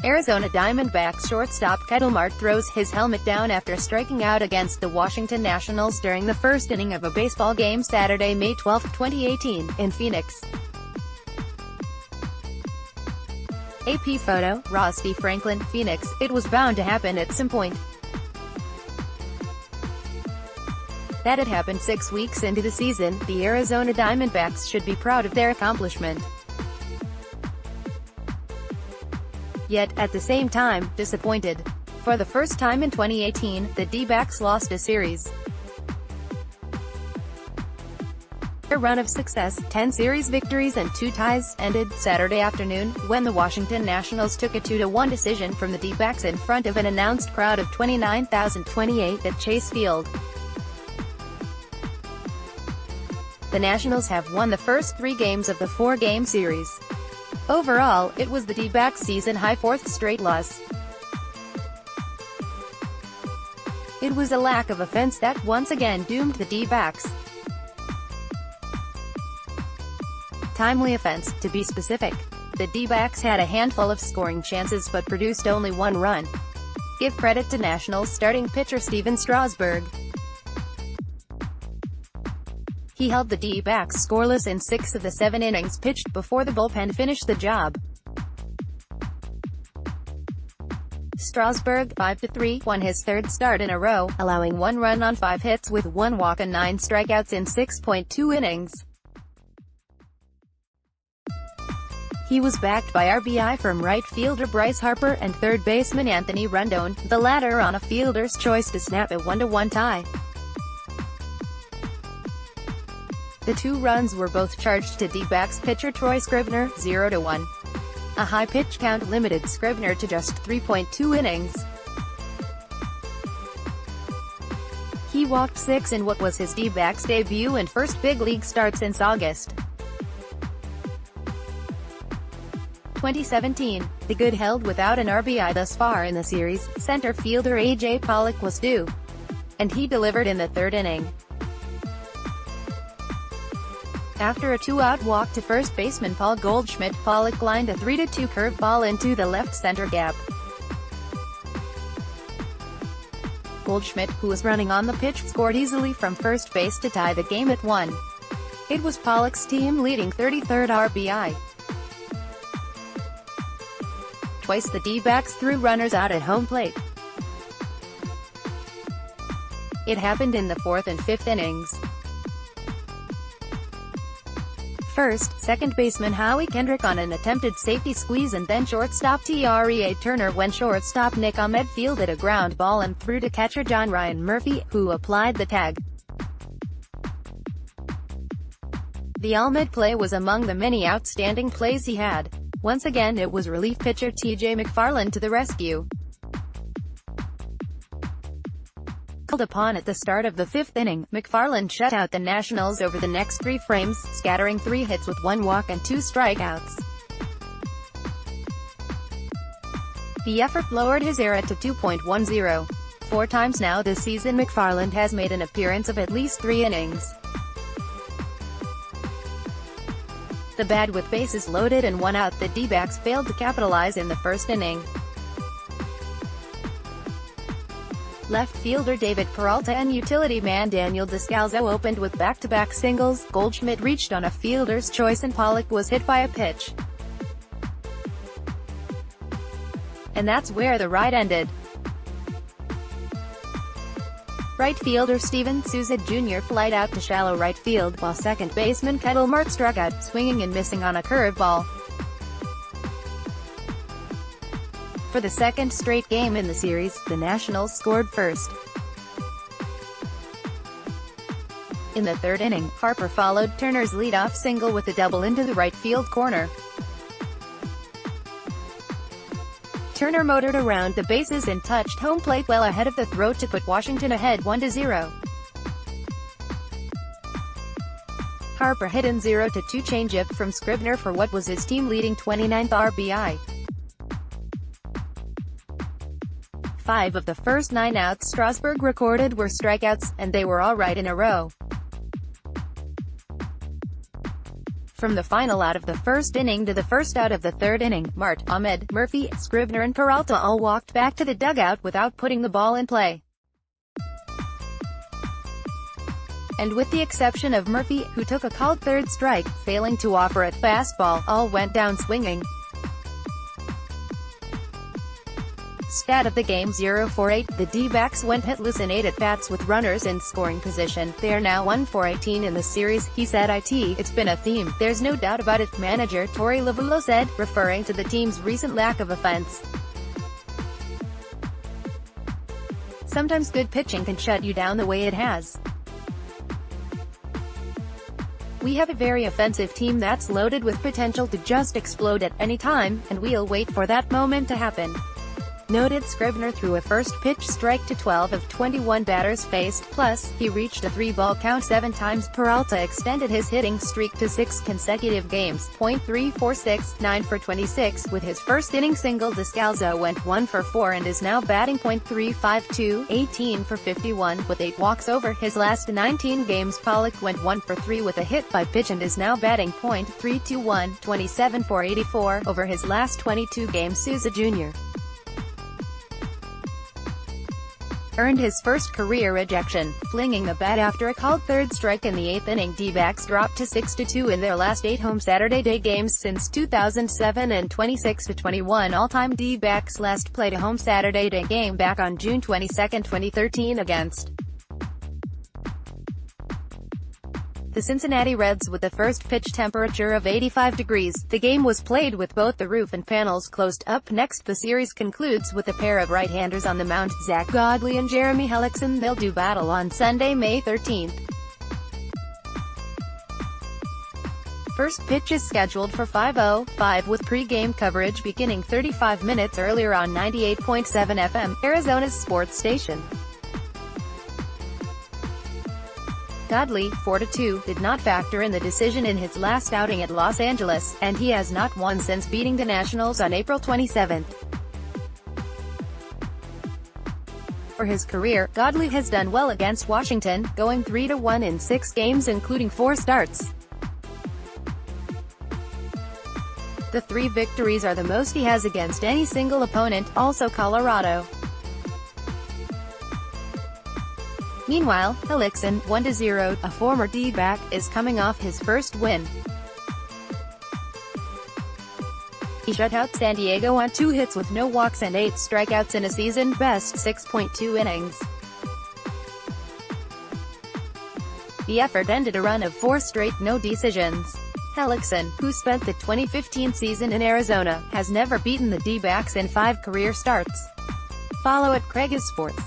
Arizona Diamondbacks shortstop Ketel Marte throws his helmet down after striking out against the Washington Nationals during the first inning of a baseball game Saturday, May 12, 2018, in Phoenix. AP photo, Rusty Franklin, Phoenix. It was bound to happen at some point. That had happened 6 weeks into the season. The Arizona Diamondbacks should be proud of their accomplishment. Yet, at the same time, disappointed. For the first time in 2018, the D-backs lost a series. Their run of success, 10 series victories and 2 ties, ended Saturday afternoon, when the Washington Nationals took a 2-1 decision from the D-backs in front of an announced crowd of 29,028 at Chase Field. The Nationals have won the first 3 games of the 4-game series. Overall, it was the D-backs' season-high 4th straight loss. It was a lack of offense that once again doomed the D-backs. Timely offense, to be specific. The D-backs had a handful of scoring chances but produced only 1 run. Give credit to Nationals starting pitcher Stephen Strasburg. He held the D-backs scoreless in 6 of the 7 innings pitched before the bullpen finished the job. Strasburg, 5-3, won his 3rd start in a row, allowing 1 run on 5 hits with 1 walk and 9 strikeouts in 6.2 innings. He was backed by RBI from right fielder Bryce Harper and third baseman Anthony Rendon, the latter on a fielder's choice to snap a 1-1 tie. The 2 runs were both charged to D-backs pitcher Troy Scribner, 0-1. A high pitch count limited Scribner to just 3.2 innings. He walked 6 in what was his D-backs debut and first big league start since August 2017. The good held without an RBI thus far in the series. Center fielder A.J. Pollock was due, and he delivered in the 3rd inning. After a 2-out walk to first baseman Paul Goldschmidt, Pollock lined a 3-2 curveball into the left center gap. Goldschmidt, who was running on the pitch, scored easily from first base to tie the game at 1. It was Pollock's team-leading 33rd RBI. Twice the D-backs threw runners out at home plate. It happened in the 4th and 5th innings. First, second baseman Howie Kendrick on an attempted safety squeeze and then shortstop Trea Turner when shortstop Nick Ahmed fielded a ground ball and threw to catcher John Ryan Murphy, who applied the tag. The Ahmed play was among the many outstanding plays he had. Once again it was relief pitcher T.J. McFarland to the rescue. Called upon at the start of the 5th inning, McFarland shut out the Nationals over the next 3 frames, scattering 3 hits with 1 walk and 2 strikeouts. The effort lowered his ERA to 2.10. 4 times now this season McFarland has made an appearance of at least 3 innings. The bat with bases loaded and 1 out, the D-backs failed to capitalize in the 1st inning. Left fielder David Peralta and utility man Daniel Descalzo opened with back-to-back singles. Goldschmidt reached on a fielder's choice and Pollock was hit by a pitch. And that's where the ride ended. Right fielder Steven Souza Jr. flied out to shallow right field, while second baseman Ketel Marte struck out, swinging and missing on a curveball. For the 2nd straight game in the series, the Nationals scored first. In the 3rd inning, Harper followed Turner's leadoff single with a double into the right field corner. Turner motored around the bases and touched home plate well ahead of the throw to put Washington ahead 1-0. Harper hit in 0-2 changeup from Scribner for what was his team-leading 29th RBI. 5 of the first 9 outs Strasburg recorded were strikeouts, and they were all right in a row. From the final out of the first inning to the first out of the third inning, Marte, Ahmed, Murphy, Scribner and Peralta all walked back to the dugout without putting the ball in play. And with the exception of Murphy, who took a called third strike, failing to offer a fastball, all went down swinging. Stat of the game 0-for-8, the D-backs went hitless in 8 at-bats with runners in scoring position. They are now 1-for-18 in the series, he said. It's been a theme, there's no doubt about it, manager Torey Lovullo said, referring to the team's recent lack of offense. Sometimes good pitching can shut you down the way it has. We have a very offensive team that's loaded with potential to just explode at any time, and we'll wait for that moment to happen, noted Scribner. Threw a first-pitch strike to 12 of 21 batters faced, plus, he reached a 3-ball count 7 times. Peralta extended his hitting streak to 6 consecutive games, .346, 9 for 26, with his first inning single. Descalzo went 1 for 4 and is now batting .352, 18 for 51, with 8 walks over his last 19 games. Pollock went 1 for 3 with a hit by pitch and is now batting .321, 27 for 84, over his last 22 games. Souza Jr. earned his first career ejection, flinging the bat after a called third strike in the 8th inning. D-backs dropped to 6-2 in their last 8 home Saturday day games since 2007 and 26-21 all-time. D-backs last played a home Saturday day game back on June 22, 2013 against the Cincinnati Reds with a first pitch temperature of 85 degrees. The game was played with both the roof and panels closed. Up next, the series concludes with a pair of right-handers on the mound, Zach Godley and Jeremy Hellickson. They'll do battle on Sunday, May 13th. First pitch is scheduled for 5:05 with pre-game coverage beginning 35 minutes earlier on 98.7 FM, Arizona's sports station. Godley, 4-2, did not factor in the decision in his last outing at Los Angeles, and he has not won since beating the Nationals on April 27. For his career, Godley has done well against Washington, going 3-1 in 6 games including 4 starts. The 3 victories are the most he has against any single opponent, also Colorado. Meanwhile, Hellickson, 1-0, a former D-back, is coming off his first win. He shut out San Diego on 2 hits with no walks and 8 strikeouts in a season-best 6.2 innings. The effort ended a run of 4 straight no decisions. Hellickson, who spent the 2015 season in Arizona, has never beaten the D-backs in 5 career starts. Follow @CraigIsSports.